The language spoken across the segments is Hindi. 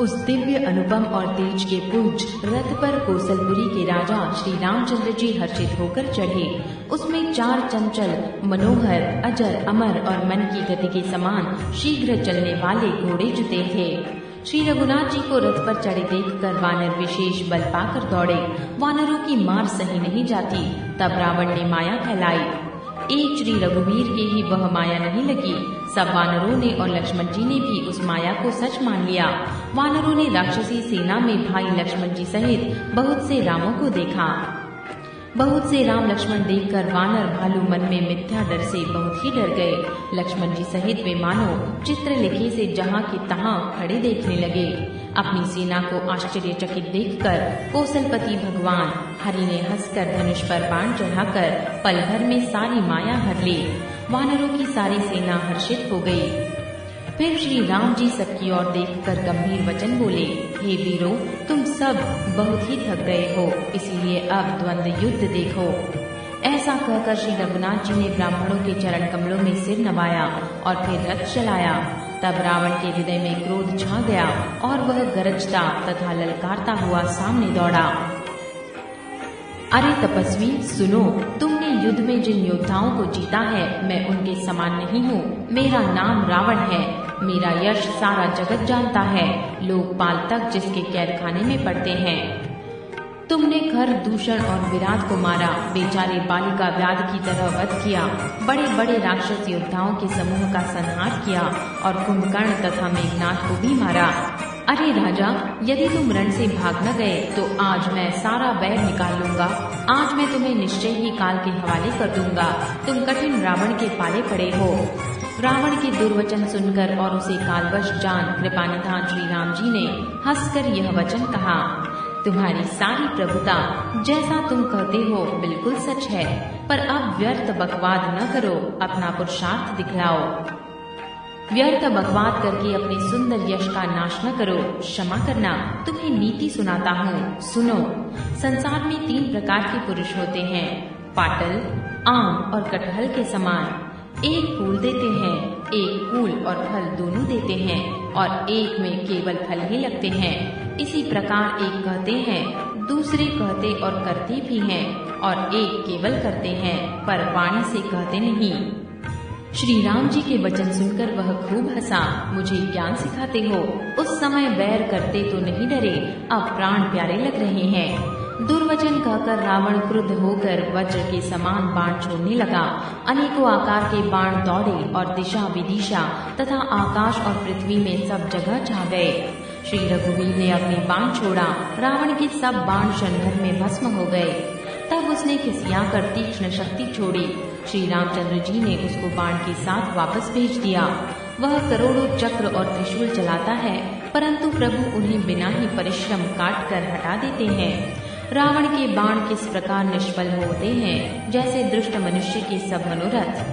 उस दिव्य अनुपम और तेज के पुंज रथ पर कौशलपुरी के राजा श्री रामचंद्र जी हर्षित होकर चढ़े। उसमें 4 चंचल, मनोहर, अजर, अमर और मन की गति के समान शीघ्र चलने वाले घोड़े जुते थे। श्री रघुनाथ जी को रथ पर चढ़े देखकर वानर विशेष बल पाकर दौड़े। वानरों की मार सही नहीं जाती। तब रावण ने माया फैलाई। एक श्री रघुवीर की ही वह माया नहीं लगी। सब वानरों ने और लक्ष्मण जी ने भी उस माया को सच मान लिया। वानरों ने राक्षसी सेना में भाई लक्ष्मण जी सहित बहुत से रामों को देखा। बहुत से राम लक्ष्मण देखकर वानर भालू मन में मिथ्या डर से बहुत ही डर गए। लक्ष्मण जी सहित वे मानो चित्रलेखे से जहाँ की तहाँ खड़े देखने लगे। अपनी सेना को आश्चर्यचकित देखकर कौशलपति भगवान हरि ने हंसकर धनुष पर बाण चढ़ाकर पल भर में सारी माया हर ली। वानरों की सारी सेना हर्षित हो गई। फिर श्री राम जी सबकी ओर देखकर गंभीर वचन बोले, हे वीरों, तुम सब बहुत ही थक गए हो, इसीलिए अब द्वंद्व युद्ध देखो। ऐसा कहकर श्री रघुनाथ जी ने ब्राह्मणों के चरण कमलों में सिर नवाया और फिर रथ चलाया। तब रावण के हृदय में क्रोध छा गया और वह गरजता तथा ललकारता हुआ सामने दौड़ा। अरे तपस्वी, सुनो, तुमने युद्ध में जिन योद्धाओं को जीता है, मैं उनके समान नहीं हूँ। मेरा नाम रावण है। मेरा यश सारा जगत जानता है। लोकपाल तक जिसके कैद खाने में पड़ते हैं। तुमने खर, दूषण और विराट को मारा। बेचारे बालिका व्याध की तरह वध किया। बड़े बड़े राक्षस योद्धाओं के समूह का संहार किया और कुंभकर्ण तथा मेघनाथ को भी मारा। अरे राजा, यदि तुम रण से भाग न गए तो आज मैं सारा वैर निकाल लूंगा। आज मैं तुम्हें निश्चय ही काल के हवाले कर दूंगा। तुम कठिन रावण के पाले पड़े हो। रावण के दुर्वचन सुनकर और उसे कालवश जान कृपानिधान श्री राम जी ने हंसकर यह वचन कहा, तुम्हारी सारी प्रभुता जैसा तुम कहते हो बिल्कुल सच है, पर अब व्यर्थ बकवाद न करो, अपना पुरुषार्थ दिखलाओ। व्यर्थ बकवाद करके अपने सुंदर यश का नाश न करो। क्षमा करना, तुम्हें नीति सुनाता हूँ, सुनो। संसार में 3 प्रकार के पुरुष होते हैं, पाटल, आम और कटहल के समान। एक फूल देते हैं, एक फूल और फल दोनों देते हैं और एक में केवल फल ही लगते हैं। इसी प्रकार एक कहते हैं, दूसरे कहते और करते भी हैं और एक केवल करते हैं पर वाणी से कहते नहीं। श्री राम जी के वचन सुनकर वह खूब हंसा। मुझे ज्ञान सिखाते हो। उस समय वैर करते तो नहीं डरे, अब प्राण प्यारे लग रहे हैं। दुर्वचन कहकर रावण क्रुद्ध होकर वज्र के समान बाण छोड़ने लगा। अनेकों आकार के बाण दौड़े और दिशा विदिशा तथा आकाश और पृथ्वी में सब जगह छा गए। श्री रघुवीर ने अपने बाण छोड़ा। रावण के सब बाण क्षण भर में भस्म हो गए। तब उसने खिसियाकर तीक्ष्ण शक्ति छोड़ी। श्री रामचंद्र जी ने उसको बाण के साथ वापस भेज दिया। वह करोड़ों चक्र और त्रिशूल चलाता है, परंतु प्रभु उन्हें बिना ही परिश्रम काट कर हटा देते हैं। रावण के बाण किस प्रकार निष्फल होते हैं, जैसे दुष्ट मनुष्य के सब मनोरथ।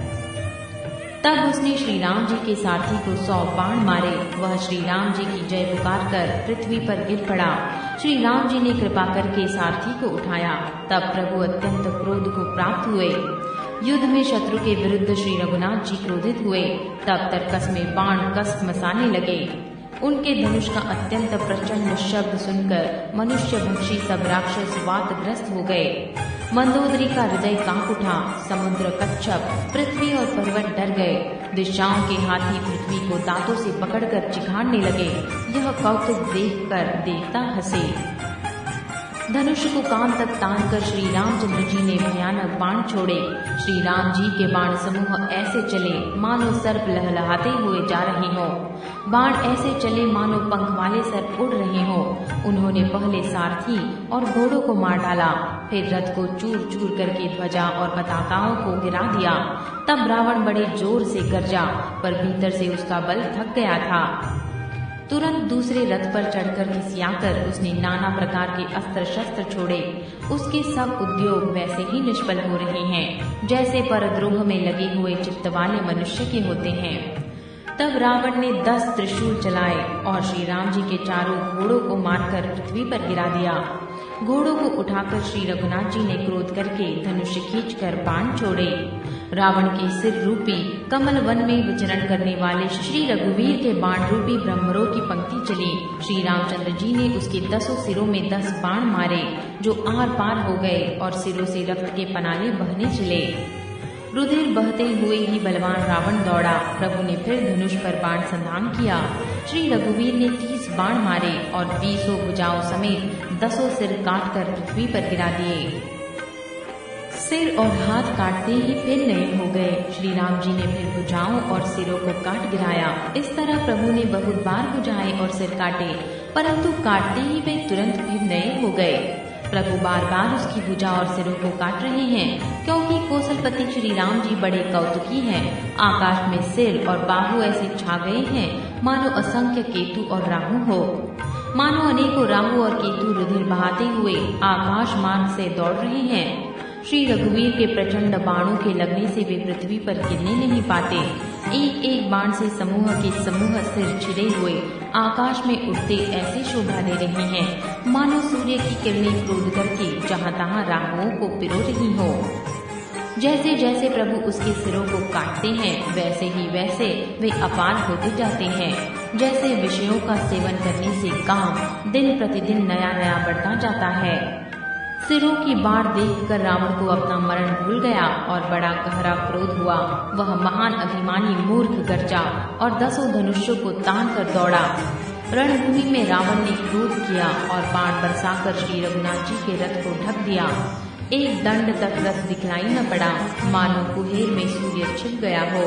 तब उसने श्री राम जी के सारथी को 100 बाण मारे। वह श्री राम जी की जय पुकार कर पृथ्वी पर गिर पड़ा। श्री राम जी ने कृपा करके सारथी को उठाया। तब प्रभु अत्यंत क्रोध को प्राप्त हुए। युद्ध में शत्रु के विरुद्ध श्री रघुनाथ जी क्रोधित हुए। तब तर्कस में बाण कस मसाने लगे। उनके धनुष का अत्यंत प्रचंड शब्द सुनकर मनुष्य भक्षी सब राक्षस वातग्रस्त हो गए। मंदोदरी का हृदय कांप उठा। समुद्र, कच्छप, पृथ्वी और पर्वत डर गए। दिशाओं के हाथी पृथ्वी को दांतों से पकड़कर चिघाड़ने लगे। यह कौतुक देखकर देवता हंसे। धनुष को कान तक तान कर श्री रामचंद्र जी ने भयानक बाण छोड़े। श्री राम जी के बाण समूह ऐसे चले मानो सर्प लहलहाते हुए जा रहे हों। बाण ऐसे चले मानो पंख वाले सर्प उड़ रहे हों। उन्होंने पहले सारथी और घोड़ों को मार डाला, फिर रथ को चूर चूर करके ध्वजा और पताकाओं को गिरा दिया। तब रावण बड़े जोर से गरजा, पर भीतर से उसका बल थक गया था। तुरंत दूसरे रथ पर चढ़कर खिसियाकर उसने नाना प्रकार के अस्त्र शस्त्र छोड़े। उसके सब उद्योग वैसे ही निष्फल हो रहे हैं, जैसे परद्रोह में लगे हुए चित्त वाले मनुष्य के होते हैं। तब रावण ने 10 त्रिशूल चलाए और श्री राम जी के चारों घोड़ों को मारकर पृथ्वी पर गिरा दिया। घोड़ों को उठाकर श्री रघुनाथ जी ने क्रोध करके धनुष खींचकर बाण छोड़े। रावण के सिर रूपी कमल वन में विचरण करने वाले श्री रघुवीर के बाण रूपी ब्रह्मरों की पंक्ति चली। श्री रामचंद्र जी ने उसके 10 सिरों में 10 बाण मारे, जो आर पार हो गए और सिरों से रक्त के पनाले बहने चले। रुधिर बहते हुए ही बलवान रावण दौड़ा। प्रभु ने फिर धनुष पर बाण संधान किया। श्री रघुवीर ने 30 बाण मारे और 20 भुजाओं समेत 10 सिर काटकर पृथ्वी पर गिरा दिए। सिर और हाथ काटते ही फिर नए हो गए। श्री राम जी ने फिर भुजाओं और सिरों को काट गिराया। इस तरह प्रभु ने बहुत बार भुजाएं और सिर काटे, परंतु काटते ही वे तुरंत फिर नए हो गए। प्रभु बार बार उसकी भुजा और सिरों को काट रहे हैं, क्योंकि कौशलपति श्री राम जी बड़े कौतुकी हैं। आकाश में सिर और बाहु ऐसे छा गए हैं मानो असंख्य केतु और राहु हो। मानो अनेकों राहु और केतु रुधिर बहाते हुए आकाश मार्ग से दौड़ रहे हैं। श्री रघुवीर के प्रचंड बाणों के लगने से वे पृथ्वी पर गिरने नहीं पाते। एक एक बाण से समूह के समूह सिर छिड़े हुए आकाश में उड़ते ऐसे शोभा दे रहे हैं मानो सूर्य की किरणें क्रोध करके जहाँ तहाँ राहुओं को पिरो रही हो। जैसे जैसे प्रभु उसके सिरों को काटते हैं, वैसे ही वैसे वे अपार होते जाते हैं। जैसे विषयों का सेवन करने से काम दिन प्रतिदिन नया नया बढ़ता जाता है। सिरों की बाढ़ देखकर रावण को अपना मरण भूल गया और बड़ा गहरा क्रोध हुआ। वह महान अभिमानी मूर्ख गर्जा और 10 धनुष्यों को तान कर दौड़ा। रणभूमि में रावण ने क्रोध किया और बाण बरसाकर श्री रघुनाथ जी के रथ को ढक दिया। एक दंड तक रथ दिखलाई न पड़ा, मानो कुहेर में सूर्य छिप गया हो।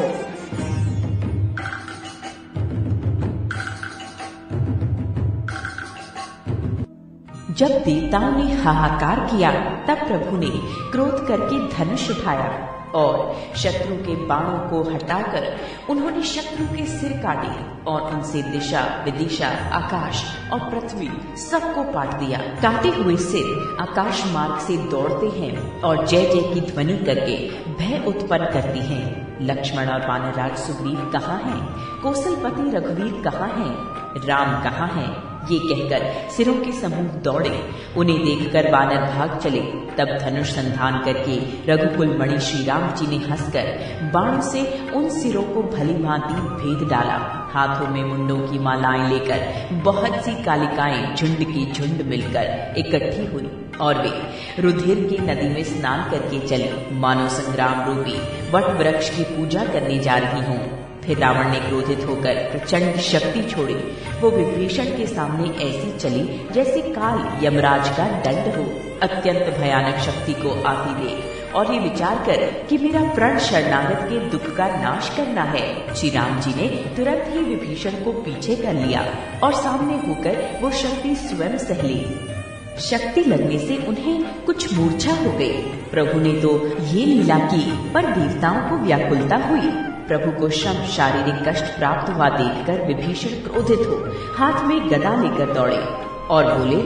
जब देवताओं ने हाहाकार किया, तब प्रभु ने क्रोध करके धनुष उठाया और शत्रु के बाणों को हटाकर उन्होंने शत्रु के सिर काटे और उनसे दिशा विदिशा आकाश और पृथ्वी सबको काट दिया। काटे हुए सिर आकाश मार्ग से दौड़ते हैं और जय जय की ध्वनि करके भय उत्पन्न करती हैं। लक्ष्मण और वानरराज सुग्रीव कहाँ हैं? कौशलपति रघुवीर कहाँ हैं? राम कहाँ हैं? ये कहकर सिरों के समूह दौड़े। उन्हें देखकर वानर भाग चले। तब धनुष संधान करके रघुकुल मणि श्री राम जी ने हंसकर बाणों से उन सिरों को भली भांति भेद डाला। हाथों में मुंडों की मालाएं लेकर बहुत सी कालिकाएं झुंड की झुंड मिलकर इकट्ठी हुई और वे रुधिर की नदी में स्नान करके चली, मानो संग्राम रूपी वट वृक्ष की पूजा करने जा रही हों। फिर रावण ने क्रोधित होकर प्रचंड शक्ति छोड़ी। वो विभीषण के सामने ऐसी चली जैसे काल यमराज का दंड हो। अत्यंत भयानक शक्ति को आती देख और ये विचार कर कि मेरा प्रण शरणागत के दुख का नाश करना है, श्री राम जी ने तुरंत ही विभीषण को पीछे कर लिया और सामने होकर वो शक्ति स्वयं सह ली। शक्ति लगने से उन्हें कुछ मूर्छा हो गई। प्रभु ने तो ये लीला की, पर देवताओं को व्याकुलता हुई। प्रभु को श्रम शारीरिक कष्ट प्राप्त हुआ देखकर विभीषण क्रोधित हो हाथ में गदा लेकर दौड़े और बोले,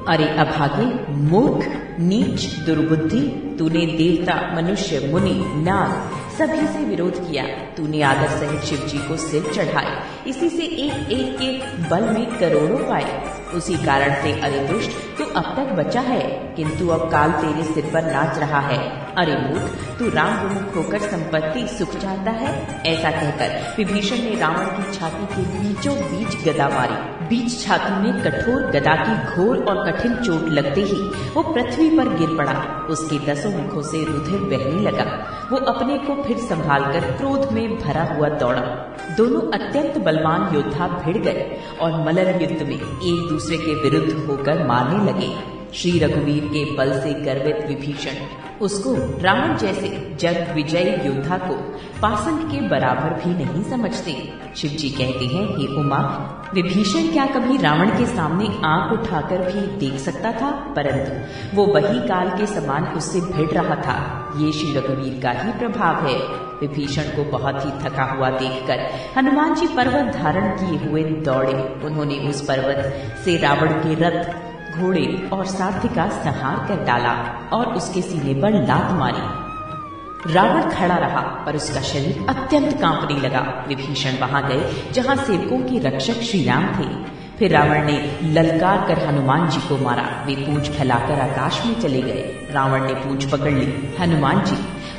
अरे अभागे, मूर्ख, नीच, दुर्बुद्धि, तूने देवता, मनुष्य, मुनि, नाग सभी से विरोध किया। तूने आदर सहित शिव जी को सिर चढ़ाए, इसी से एक एक के बल में करोड़ों पाए। उसी कारण से अरे दुष्ट, तू अब तक बचा है, किंतु अब काल तेरे सिर पर नाच रहा है। अरे मूर्ख, तू राम विमुख होकर संपत्ति सुख चाहता है। ऐसा कहकर विभीषण ने रावण की छाती के बीचों बीच गदा मारी। बीच छाती में कठोर गदा की घोर और कठिन चोट लगते ही वो पृथ्वी पर गिर पड़ा। उसके 10 मुखों से रुधिर बहने लगा। वो अपने को फिर संभालकर क्रोध में भरा हुआ दौड़ा। दोनों अत्यंत बलवान योद्धा भिड़ गए और मल्ल युद्ध में एक दूसरे के विरुद्ध होकर मारने लगे। श्री रघुवीर के बल से गर्वित विभीषण उसको रावण जैसे जग विजयी योद्धा को पाषंड के बराबर भी नहीं समझते। शिव जी कहते हैं, हे उमा, विभीषण क्या कभी रावण के सामने आंख उठाकर भी देख सकता था? परंतु वो वही काल के समान उससे भिड़ रहा था। ये श्री रघुवीर का ही प्रभाव है। विभीषण को बहुत ही थका हुआ देखकर हनुमान जी पर्वत धारण किए हुए दौड़े। उन्होंने उस पर्वत से रावण के रथ, घोड़े और सारथी का संहार कर डाला और उसके सीने पर लात मारी। रावण खड़ा रहा पर उसका शरीर अत्यंत कांपने लगा। विभीषण वहां गए जहां सेवकों के रक्षक श्री राम थे। फिर रावण ने ललकार कर हनुमान जी को मारा। वे पूंछ फैलाकर आकाश में चले गए। रावण ने पूंछ पकड़ ली। हनुमान जी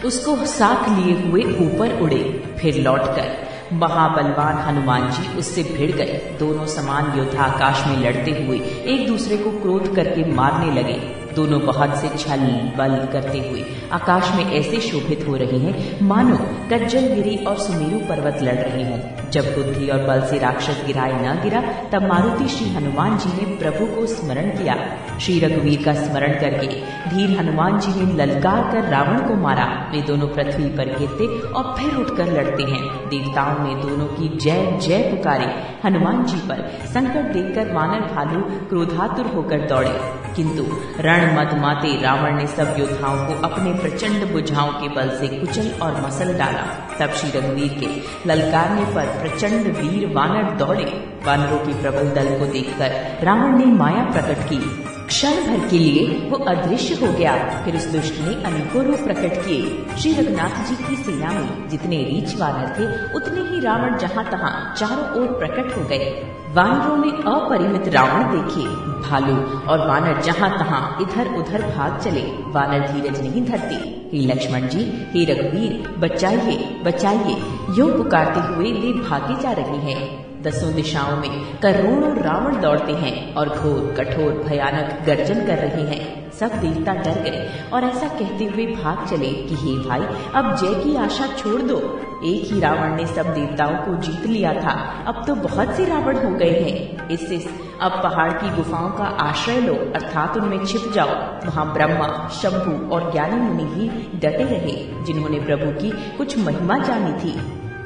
उसको साथ लिए हुए ऊपर उड़े। फिर लौटकर महाबलवान हनुमान जी उससे भिड़ गए। दोनों समान योद्धा आकाश में लड़ते हुए एक दूसरे को क्रोध करके मारने लगे। दोनों बहुत से छल बल करते हुए आकाश में ऐसे शोभित हो रहे हैं मानो कज्जलगिरी और सुमेरु पर्वत लड़ रहे हों। जब बुद्धि और बल से राक्षस गिराए न गिरा, तब मारुति श्री हनुमान जी ने प्रभु को स्मरण किया। श्री रघुवीर का स्मरण करके धीर हनुमान जी ने ललकार कर रावण को मारा। वे दोनों पृथ्वी पर गिरते और फिर उठकर लड़ते हैं। देवताओं ने दोनों की जय जय पुकारी। हनुमान जी पर संकट देखकर वानर भालू क्रोधातुर होकर दौड़े, किंतु रण मद माते रावण ने सब योद्धाओं को अपने प्रचंड भुजाओं के बल से कुचल और मसल डाला। तब श्री रघुवीर के ललकारने पर प्रचंड वीर वानर दौड़े। वानरों के प्रबल दल को देखकर रावण ने माया प्रकट की। क्षण भर के लिए वो अदृश्य हो गया। फिर उस दुष्ट ने अनेकों रूप प्रकट किए। श्री रघुनाथ जी की सेना में जितने रीछ वानर थे, उतने ही रावण जहाँ तहाँ चारों ओर प्रकट हो गए। वानरों में अपरिमित रावण देखे। भालू और वानर जहाँ तहाँ इधर उधर भाग चले। वानर धीरज नहीं धरते। हे लक्ष्मण जी, हे रघुवीर, बचाइए बचाइए, यूं पुकारते हुए वे भागे जा रहे हैं। दसों दिशाओं में करोड़ों रावण दौड़ते हैं और घोर कठोर भयानक गर्जन कर रहे हैं। सब देवता डर गए और ऐसा कहते हुए भाग चले कि हे भाई, अब जय की आशा छोड़ दो। एक ही रावण ने सब देवताओं को जीत लिया था, अब तो बहुत से रावण हो गए हैं। इससे अब पहाड़ की गुफाओं का आश्रय लो, अर्थात उनमें छिप जाओ। वहाँ ब्रह्मा, शंभु और ज्ञानी मुनि ही डटे रहे, जिन्होंने प्रभु की कुछ महिमा जानी थी।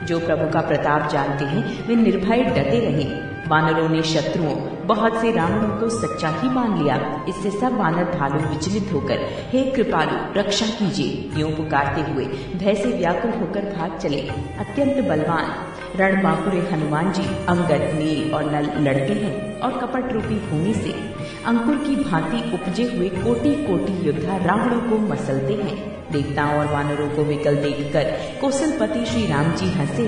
जो प्रभु का प्रताप जानते हैं, वे निर्भय डटे रहे। वानरों ने शत्रुओं बहुत से रावणों को सच्चा ही मान लिया। इससे सब वानर भालू विचलित होकर हे कृपालु रक्षा कीजिए यूं पुकारते हुए भय से व्याकुल होकर भाग चले। अत्यंत बलवान रणबांकुरे हनुमान जी अंगद, नील और नल लड़ते हैं और कपट रूपी भूमि से अंकुर की भांति उपजे हुए कोटि कोटि योद्धा रावणों को मसलते हैं। देवताओं और वानरों को विकल देखकर कौशलपति श्री राम जी हंसे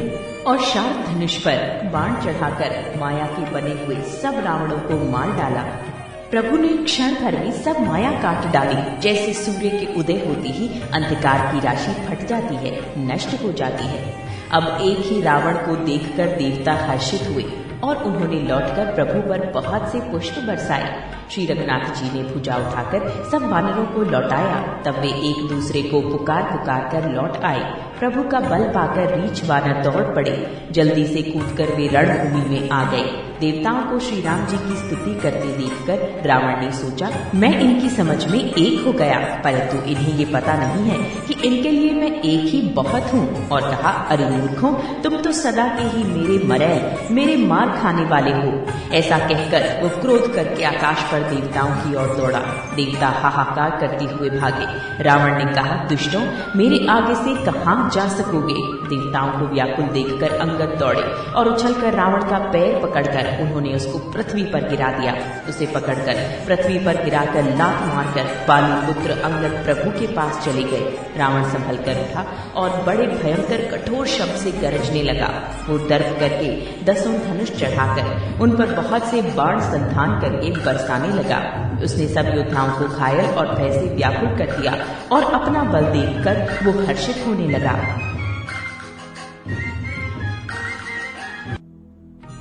और शार्क धनुष पर बाण चढ़ाकर माया के बने हुए सब रावणों को मार डाला। प्रभु ने क्षण भर में सब माया काट डाली। जैसे सूर्य के उदय होते ही अंधकार की राशि फट जाती है, नष्ट हो जाती है। अब एक ही रावण को देखकर देवता हर्षित हुए और उन्होंने लौटकर प्रभु पर बहुत से पुष्प बरसाए। श्री रघुनाथ जी ने भुजा उठाकर सब वानरों को लौटाया। तब वे एक दूसरे को पुकार पुकार कर लौट आए। प्रभु का बल पाकर रीछ वानर दौड़ पड़े। जल्दी से कूदकर वे रणभूमि में आ गए। देवताओं को श्री राम जी की स्तुति करते देखकर रावण ने सोचा, मैं इनकी समझ में एक हो गया, परंतु इन्हें ये पता नहीं है कि इनके लिए मैं एक ही बहुत हूँ। और कहा, अरे मूर्खों, तुम तो सदा के ही मेरे मरैल, मेरे मार खाने वाले हो। ऐसा कहकर वो क्रोध करके आकाश पर देवताओं की ओर दौड़ा। देवता हाहाकार करते हुए भागे। रावण ने कहा, दुष्टों, मेरे आगे से कहाँ जा सकोगे। देवताओं को व्याकुल देखकर अंगद दौड़े और उछलकर रावण का पैर पकड़कर उन्होंने उसको पृथ्वी पर गिरा दिया। उसे पकड़कर पृथ्वी पर गिराकर लात मारकर बाली पुत्र अंगद प्रभु के पास चले गए। रावण संभल कर उठा और बड़े भयंकर कठोर शब्द से गरजने लगा। वो दर्प करके 10 धनुष चढ़ाकर उन पर बहुत से बाण संधान करके बरसाने लगा। उसने सब योद्धाओं को घायल और भय से व्याकुल कर दिया और अपना बल देखकर वो हर्षित होने लगा।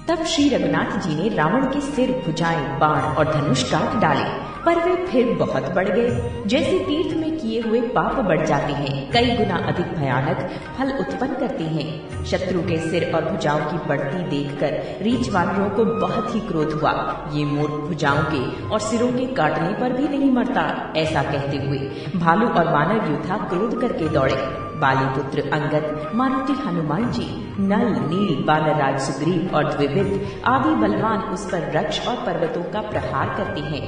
तब श्री रघुनाथ जी ने रावण के सिर, भुजाएं, बाण और धनुष काट डाले, पर वे फिर बहुत बढ़ गए। जैसे तीर्थ में किए हुए पाप बढ़ जाते हैं, कई गुना अधिक भयानक फल उत्पन्न करते हैं। शत्रु के सिर और भुजाओं की बढ़ती देखकर रीछ वानरों को बहुत ही क्रोध हुआ। ये मूर्ख भुजाओं के और सिरों के काटने पर भी नहीं मरता। ऐसा कहते हुए भालू और वानर योद्धा क्रोध करके दौड़े। बाली पुत्र अंगद, मारुति हनुमान जी, नल, नील, वानरराज सुग्रीव और द्विविद आदि बलवान उस पर वृक्ष और पर्वतों का प्रहार करते हैं।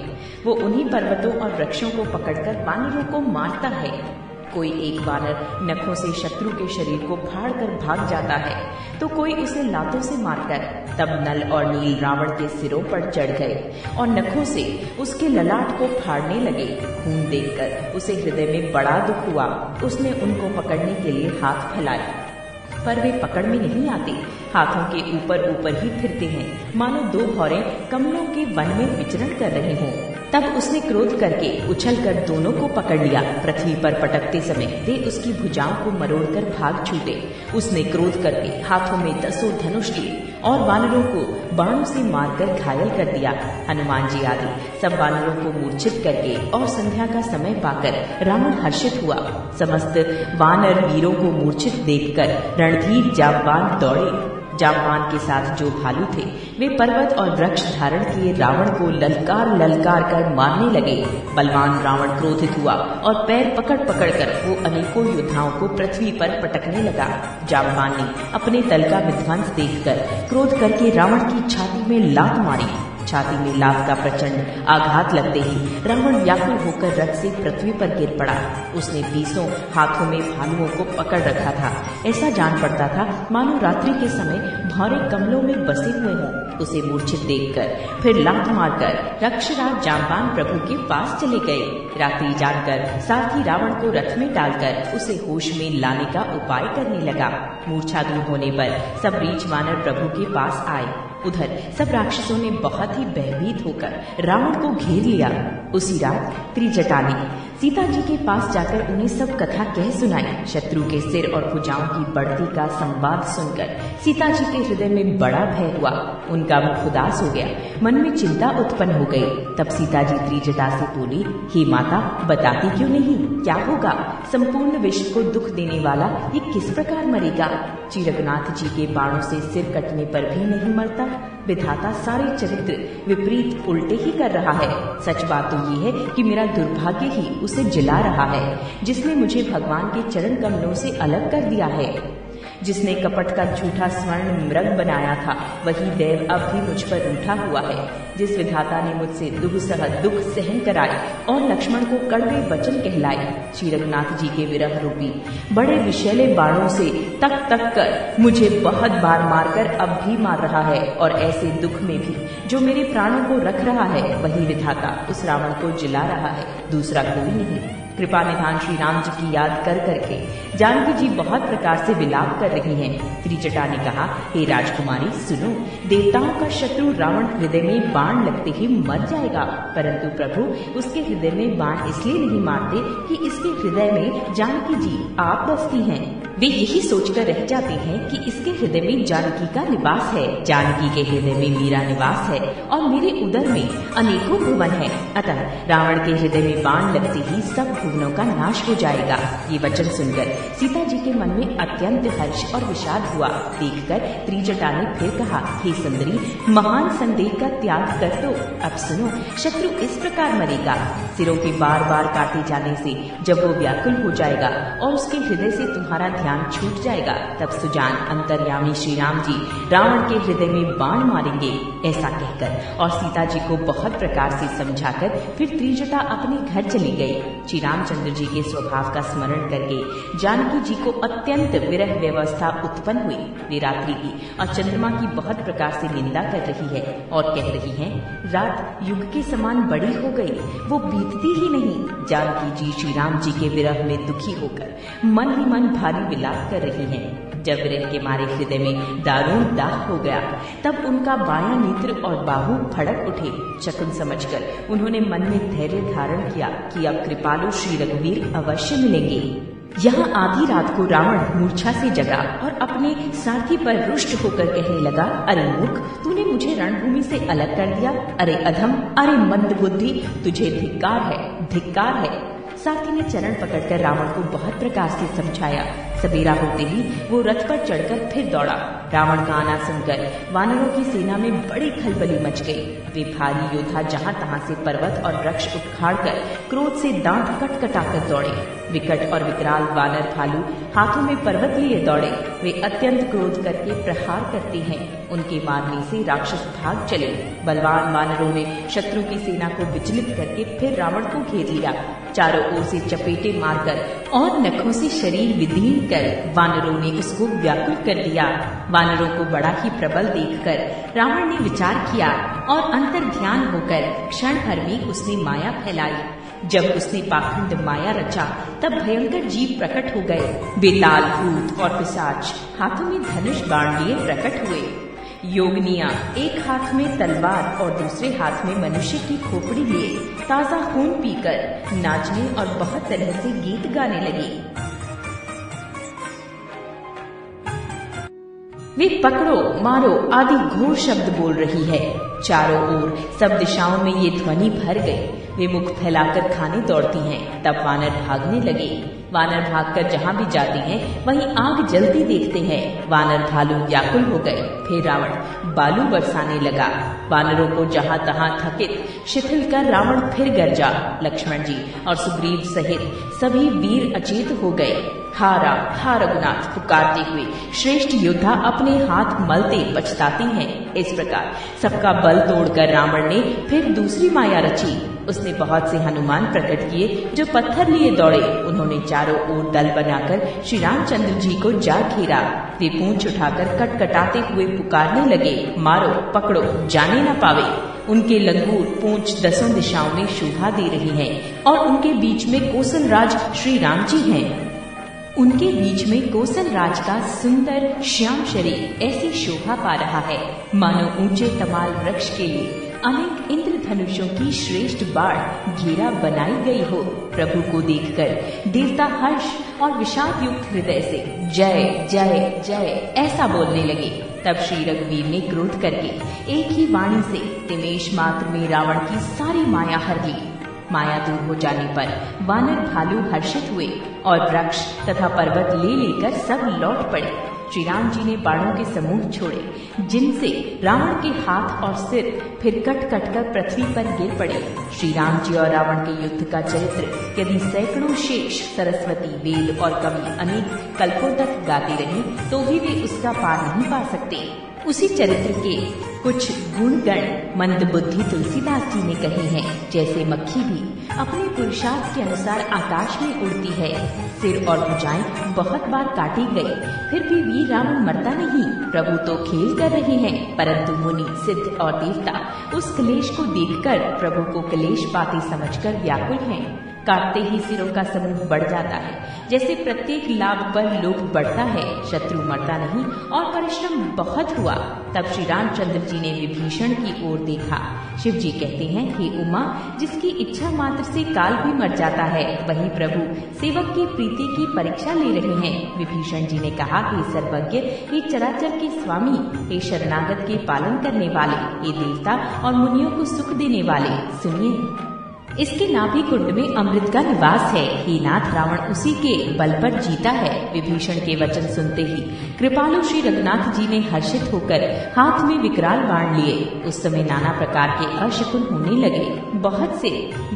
वो उन्हीं पर्वतों और वृक्षों को पकड़कर वानरों को मारता है। कोई एक वानर नखों से शत्रु के शरीर को फाड़कर भाग जाता है, तो कोई उसे लातों से मारकर। तब नल और नील रावण के सिरों पर चढ़ गए और नखों से उसके ललाट को फाड़ने लगे। खून देखकर उसे हृदय में बड़ा दुख हुआ। उसने उनको पकड़ने के लिए हाथ फैलाए, पर वे पकड़ में नहीं आते, हाथों के ऊपर ऊपर ही फिरते हैं, मानो दो भौरे कमलों के वन में विचरण कर रहे हों। तब उसने क्रोध करके उछलकर दोनों को पकड़ लिया। पृथ्वी पर पटकते समय वे उसकी भुजाओं को मरोड़कर भाग छूटे। उसने क्रोध करके हाथों में 10 धनुष लिए और वानरों को बाणों से मारकर घायल कर दिया। हनुमान जी आदि सब वानरों को मूर्छित करके और संध्या का समय पाकर रावण हर्षित हुआ। समस्त वानर वीरों को मूर्छित देखकर रणधीर जांबान दौड़े। जांबान के साथ जो भालू थे वे पर्वत और वृक्ष धारण किए रावण को ललकार ललकार कर मारने लगे। बलवान रावण क्रोधित हुआ और पैर पकड़ पकड़ कर वो अनेकों योद्धाओं को पृथ्वी पर पटकने लगा। जांबान ने अपने दल का विध्वंस देखकर क्रोध करके रावण की छाती में लात मारी। छाती में लात का प्रचंड आघात लगते ही रावण व्याकुल होकर रथ से पृथ्वी पर गिर पड़ा। उसने 20 हाथों में भालुओं को पकड़ रखा था। ऐसा जान पड़ता था मानो रात्रि के समय भौरे कमलों में बसे हुए हों। उसे मूर्छित देखकर फिर लात मारकर रक्षराज जांबान प्रभु के पास चले गए। रात्रि जानकर साथ ही रावण को रथ में डालकर उसे होश में लाने का उपाय करने लगा। मूर्छा दूर होने पर सब रीछ वानर प्रभु के पास आए। उधर सब राक्षसों ने बहुत ही भयभीत होकर रावण को घेर लिया। उसी रात त्रिजटा ने सीता जी के पास जाकर उन्हें सब कथा कह सुनाई। शत्रु के सिर और भुजाओं की बढ़ती का संवाद सुनकर सीता जी के हृदय में बड़ा भय हुआ। उनका मुख उदास हो गया, मन में चिंता उत्पन्न हो गई। तब सीता जी त्रिजटा से बोली, हे माता, बताती क्यों नहीं, क्या होगा? संपूर्ण विश्व को दुख देने वाला ये किस प्रकार मरेगा? चिरगनाथ जी के बाणों से सिर कटने पर भी नहीं मरता। विधाता सारे चरित्र विपरीत उल्टे ही कर रहा है। सच बात तो ये है कि मेरा दुर्भाग्य ही उसे जिला रहा है, जिसने मुझे भगवान के चरण कमलों से अलग कर दिया है। जिसने कपट का झूठा स्वर्ण मृग बनाया था, वही देव अब भी मुझ पर रूठा हुआ है। जिस विधाता ने मुझसे दुख सहन कराए और लक्ष्मण को कड़वे वचन कहलाए, श्रीरघुनाथ जी के विरह रूपी बड़े विषैले बाणों से तक तक कर मुझे बहुत बार मारकर अब भी मार रहा है। और ऐसे दुख में भी जो मेरे प्राणों को रख रहा है, वही विधाता उस रावण को जिला रहा है, दूसरा कोई नहीं। कृपा निधान श्री राम जी की याद कर करके जानकी जी बहुत प्रकार से विलाप कर रही हैं। त्रिजटा ने कहा, हे राजकुमारी सुनो, देवताओं का शत्रु रावण हृदय में बाण लगते ही मर जाएगा, परंतु प्रभु उसके हृदय में बाण इसलिए नहीं मारते कि इसके हृदय में जानकी जी आप बसती हैं। वे यही सोचकर रह जाते हैं कि इसके हृदय में जानकी का निवास है, जानकी के हृदय में मेरा निवास है और मेरे उदर में अनेकों भुवन है। अतः रावण के हृदय में बाण लगते ही सब भुवनों का नाश हो जाएगा। ये वचन सुनकर सीता जी के मन में अत्यंत हर्ष और विषाद हुआ। देखकर त्रिजटा ने फिर कहा, हे सुंदरी, महान संदेह का त्याग कर दो। अब सुनो, शत्रु इस प्रकार मरेगा। सिरों के बार बार काटे जाने से जब वो व्याकुल हो जाएगा और उसके हृदय से तुम्हारा ध्यान छूट जाएगा, तब सुजान अंतर्यामी श्री राम जी रावण के हृदय में बाण मारेंगे। ऐसा कहकर और सीता जी को बहुत प्रकार से समझाकर फिर त्रिजटा अपने घर चली गई। श्री रामचंद्र जी के स्वभाव का स्मरण करके जानकी जी को अत्यंत विरह व्यवस्था उत्पन्न हुई। वे रात्रि की और चंद्रमा की बहुत प्रकार से निंदा कर रही है और कह रही है, रात युग के समान बड़ी हो गई, वो बीतती ही नहीं। जानकी जी श्री राम जी के विरह में दुखी होकर मन ही मन भारी विलाप कर रही हैं। जब विरह के मारे हृदय में दारुण दाह हो गया, तब उनका बायां नेत्र और बाहु फड़क उठे। शकुन समझकर उन्होंने मन में धैर्य धारण किया कि अब कृपालु श्री रघुवीर अवश्य मिलेंगे। यहाँ आधी रात को रावण मूर्छा से जगा और अपने सारथी पर रुष्ट होकर कहने लगा, अरे मूर्ख, तूने मुझे रणभूमि से अलग कर दिया। अरे अधम, अरे मंद बुद्धि, तुझे धिक्कार है, धिक्कार है। सारथी ने चरण पकड़कर रावण को बहुत प्रकार से समझाया। सवेरा होते ही वो रथ पर चढ़कर फिर दौड़ा। रावण का आना सुनकर वानरों की सेना में बड़ी खलबली मच गई। वे भारी योद्धा जहां तहां से पर्वत और वृक्ष उखाड़कर क्रोध से दांत कटकटाकर दौड़े। विकट और विकराल वानर भालू हाथों में पर्वत लिए दौड़े। वे अत्यंत क्रोध करके प्रहार करते हैं। उनके मारने से राक्षस भाग चले। बलवान वानरों ने शत्रु की सेना को विचलित करके फिर रावण को घेर लिया। चारों ओर से चपेटे मारकर और नखों से शरीर विदीर्ण देखकर वानरों ने उसको व्याकुल कर दिया। वानरों को बड़ा ही प्रबल देखकर रावण ने विचार किया और अंतर ध्यान होकर क्षण भर में उसने माया फैलाई। जब उसने पाखंड माया रचा तब भयंकर जीव प्रकट हो गए। बेताल, भूत और पिशाच हाथों में धनुष बाण लिए प्रकट हुए। योगनिया एक हाथ में तलवार और दूसरे हाथ में मनुष्य की खोपड़ी लिए ताजा खून पीकर नाचने और बहुत तरह से गीत गाने लगी। वे पकड़ो मारो आदि घोर शब्द बोल रही है। चारों ओर सब दिशाओं में ये ध्वनि भर गई। वे मुख फैलाकर खाने दौड़ती हैं। तब वानर भागने लगे। वानर भागकर जहाँ भी जाती हैं वहीं आग जलती देखते हैं। वानर भालू व्याकुल हो गए। फिर रावण बालू बरसाने लगा। वानरों को जहाँ तहाँ थकित शिथिल कर रावण फिर गरजा। लक्ष्मण जी और सुग्रीव सहित सभी वीर अचेत हो गए। हा राम, हा रघुनाथ पुकारते हुए श्रेष्ठ योद्धा अपने हाथ मलते पछताते हैं। इस प्रकार सबका बल तोड़कर रावण ने फिर दूसरी माया रची। उसने बहुत से हनुमान प्रकट किए जो पत्थर लिए दौड़े। उन्होंने चारों ओर दल बनाकर श्री रामचंद्र जी को जा घेरा। वे पूंछ उठाकर कटकटाते हुए पुकारने लगे, मारो पकड़ो जाने न पावे। उनके लंगूर पूंछ दसों दिशाओं में शोभा दे रही है और उनके बीच में कौशल राज श्री राम जी हैं। उनके बीच में कौशल राज का सुंदर श्याम शरीर ऐसी शोभा पा रहा है मानो ऊंचे तमाल वृक्ष के लिए अनेक इंद्रधनुषों की श्रेष्ठ बाढ़ घेरा बनाई गई हो। प्रभु को देखकर देवता हर्ष और विषाद युक्त हृदय से जय जय जय ऐसा बोलने लगे। तब श्री रघुवीर ने क्रोध करके एक ही वाणी से तिमेश मात्र में रावण की सारी माया हर ली। माया दूर हो जाने पर वानर भालू हर्षित हुए और वृक्ष तथा पर्वत ले लेकर सब लौट पड़े। श्री राम जी ने बाणों के समूह छोड़े जिनसे रावण के हाथ और सिर फिर कट कट कर पृथ्वी पर गिर पड़े। श्री राम जी और रावण के युद्ध का चरित्र यदि सैकड़ों शेष, सरस्वती, वेद और कवि अनेक कल्पों तक गाते रहे तो भी वे उसका पार नहीं पा सकते। उसी चरित्र के कुछ गुणगण मंद बुद्धि तुलसीदास जी ने कहे हैं। जैसे मक्खी भी अपने पुरुषार्थ के अनुसार आकाश में उड़ती है, सिर और भुजाएं बहुत बार काटी गई, फिर भी वीर रावण मरता नहीं। प्रभु तो खेल कर रहे हैं, परंतु मुनि, सिद्ध और देवता उस क्लेश को देखकर प्रभु को क्लेश पाते समझकर व्याकुल हैं। काटते ही सिरों का समूह बढ़ जाता है। जैसे प्रत्येक लाभ पर लोभ बढ़ता है, शत्रु मरता नहीं और परिश्रम बहुत हुआ। तब श्री रामचंद्र जी ने विभीषण की ओर देखा। शिव जी कहते हैं, हे उमा, जिसकी इच्छा मात्र से काल भी मर जाता है, वही प्रभु सेवक की प्रीति की परीक्षा ले रहे हैं। विभीषण जी ने कहा, हे सर्वज्ञ, हे चराचर के स्वामी, हे शरणागत के पालन करने वाले, हे देवता और मुनियों को सुख देने वाले, सुनिए। इसके नाभि कुंड में अमृत का निवास है। हे नाथ, रावण उसी के बल पर जीता है। विभीषण के वचन सुनते ही कृपालु श्री रघुनाथ जी ने हर्षित होकर हाथ में विकराल बाण लिए। उस समय नाना प्रकार के अशकुन होने लगे। बहुत से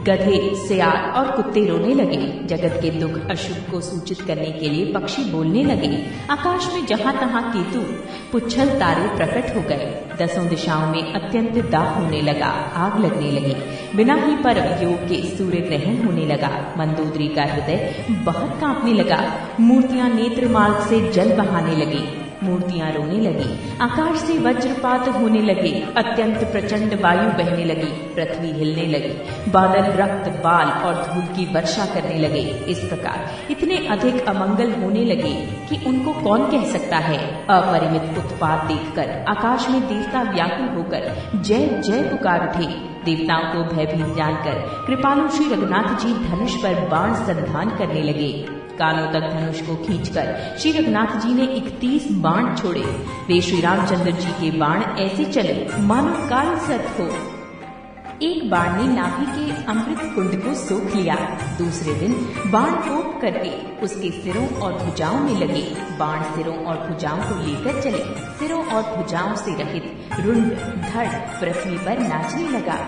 गधे, सियार और कुत्ते रोने लगे। जगत के दुख अशुभ को सूचित करने के लिए पक्षी बोलने लगे। आकाश में जहाँ तहाँ केतु, पुच्छल तारे प्रकट हो गए। दसों दिशाओं में अत्यंत दाह होने लगा, आग लगने लगी। बिना ही पर्व के सूर्य ग्रहण होने लगा। मंदोदरी का हृदय बहुत कांपने लगा। मूर्तियां नेत्र मार्ग से जल बहाने लगी। मूर्तियां रोने लगी। आकाश से वज्रपात होने लगे। अत्यंत प्रचंड वायु बहने लगी। पृथ्वी हिलने लगी। बादल रक्त, बाल और धूल की वर्षा करने लगे। इस प्रकार इतने अधिक अमंगल होने लगे कि उनको कौन कह सकता है। अपरिमित उत्पात देखकर आकाश में देवता व्याकुल होकर जय जय पुकार उठे। देवताओं को भयभीत जानकर कृपालु श्री रघुनाथ जी धनुष पर बाण संधान करने लगे। कानों तक धनुष को खींचकर श्री रघुनाथ जी ने 31 बाण छोड़े। वे श्री रामचंद्र जी के बाण ऐसे चले मानो काल सर्प हो। एक बाण ने नाभि के अमृत कुंड को सोख लिया। दूसरे दिन बाण टोप करके उसके सिरों और भुजाओं में लगे। बाण सिरों और भुजाओं को लेकर चले। सिरों और भुजाओं से रहित रुंड धड़ पृथ्वी पर नाचने लगा।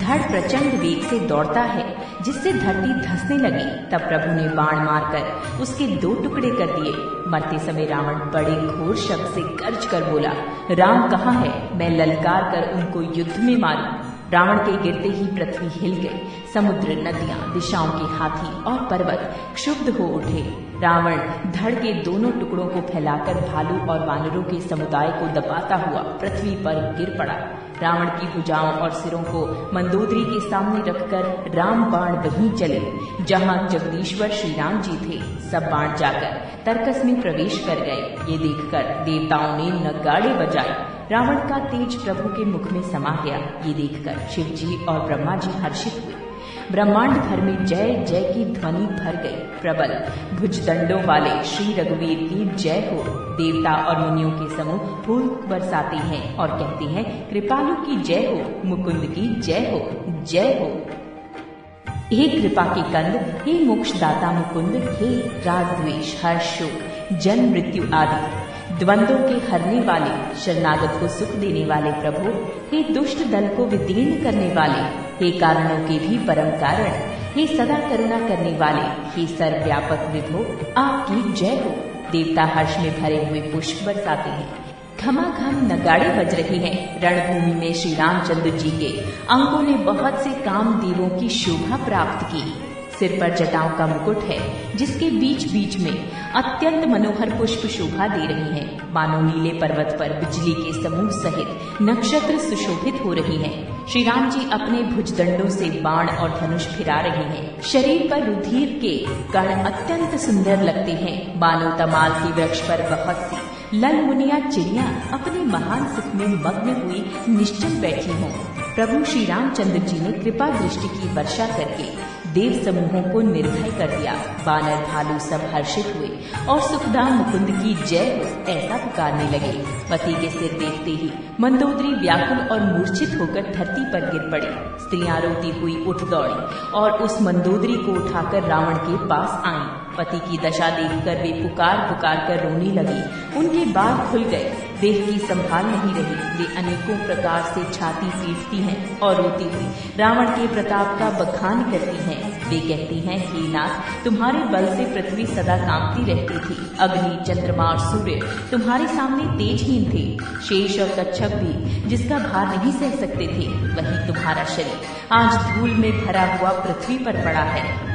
धड़ प्रचंड वेग से दौड़ता है जिससे धरती धंसने लगी। तब प्रभु ने बाण मारकर उसके 2 टुकड़े कर दिए। मरते समय रावण बड़े घोर शब्द से गर्ज कर बोला, राम कहाँ है? मैं ललकार कर उनको युद्ध में मारूं। रावण के गिरते ही पृथ्वी हिल गई। समुद्र, नदियां, दिशाओं के हाथी और पर्वत क्षुब्ध हो उठे। रावण धड़ के दोनों टुकड़ों को फैलाकर भालू और वानरों के समुदाय को दबाता हुआ पृथ्वी पर गिर पड़ा। रावण की भुजाओं और सिरों को मंदोदरी के सामने रखकर राम बाण वहीं चले जहां जगदीश्वर श्री राम जी थे। सब बाण जाकर तर्कस में प्रवेश कर गए। ये देखकर देवताओं ने नगाड़े बजाए। रावण का तेज प्रभु के मुख में समा गया। ये देखकर शिव जी और ब्रह्मा जी हर्षित हुए। ब्रह्मांड भर में जय जय की ध्वनि भर गई। प्रबल भुजदंडों वाले श्री रघुवीर की जय हो। देवता और मुनियों के समूह फूल बरसाते हैं और कहते हैं कृपालु की जय हो, मुकुंद की जय हो, जय हो। हे कृपा के कंद, हे मोक्षदाता मुकुंद, हे राग द्वेष हर्ष शोक जन्म मृत्यु आदि द्वंद्वों के हरने वाले, शरणागत को सुख देने वाले प्रभु, हे दुष्ट दल को विदीर्ण करने वाले, हे कारणों के भी परम कारण, हे सदा करुणा करने वाले, हे सर्वव्यापक विभो, आपकी जय हो। देवता हर्ष में भरे हुए पुष्प बरसाते हैं। घमाघम नगाड़े बज रही हैं। रणभूमि में श्री रामचंद्र जी के अंगों ने बहुत से कामदेवों की शोभा प्राप्त की। सिर पर जटाओं का मुकुट है जिसके बीच बीच में अत्यंत मनोहर पुष्प शोभा दे रही हैं। मानो नीले पर्वत पर बिजली के समूह सहित नक्षत्र सुशोभित हो रही हैं। श्री राम जी अपने भुजदंडों से बाण और धनुष फिरा रहे हैं। शरीर पर रुधिर के कण अत्यंत सुंदर लगते हैं। मानो तमाल के वृक्ष पर बहुत सी लल मुनिया चिड़िया अपने महान सुख में मग्न हुई निश्चल बैठी हों। प्रभु श्री रामचंद्र जी ने कृपा दृष्टि की वर्षा करके देव समूहों को निर्भय कर दिया। वानर भालू सब हर्षित हुए और सुखदाम मुकुंद की जय हो ऐसा पुकारने लगे। पति के सिर देखते ही मंदोदरी व्याकुल और मूर्छित होकर धरती पर गिर पड़ी। स्त्रियां रोती हुई उठ दौड़ी और उस मंदोदरी को उठाकर रावण के पास आईं। पति की दशा देखकर वे पुकार पुकार कर रोने लगी। उनके बाल खुल गए, देह की संभाल नहीं रही। वे अनेकों प्रकार से छाती पीटती हैं और रोती हुई रावण के प्रताप का बखान करती हैं। वे कहती हैं, हे नाथ, तुम्हारे बल से पृथ्वी सदा कांपती रहती थी। अग्नि, चंद्रमा और सूर्य तुम्हारे सामने तेजहीन थे। शेष और कच्छप भी जिसका भार नहीं सह सकते थे, वही तुम्हारा शरीर आज धूल में भरा हुआ पृथ्वी पर पड़ा है।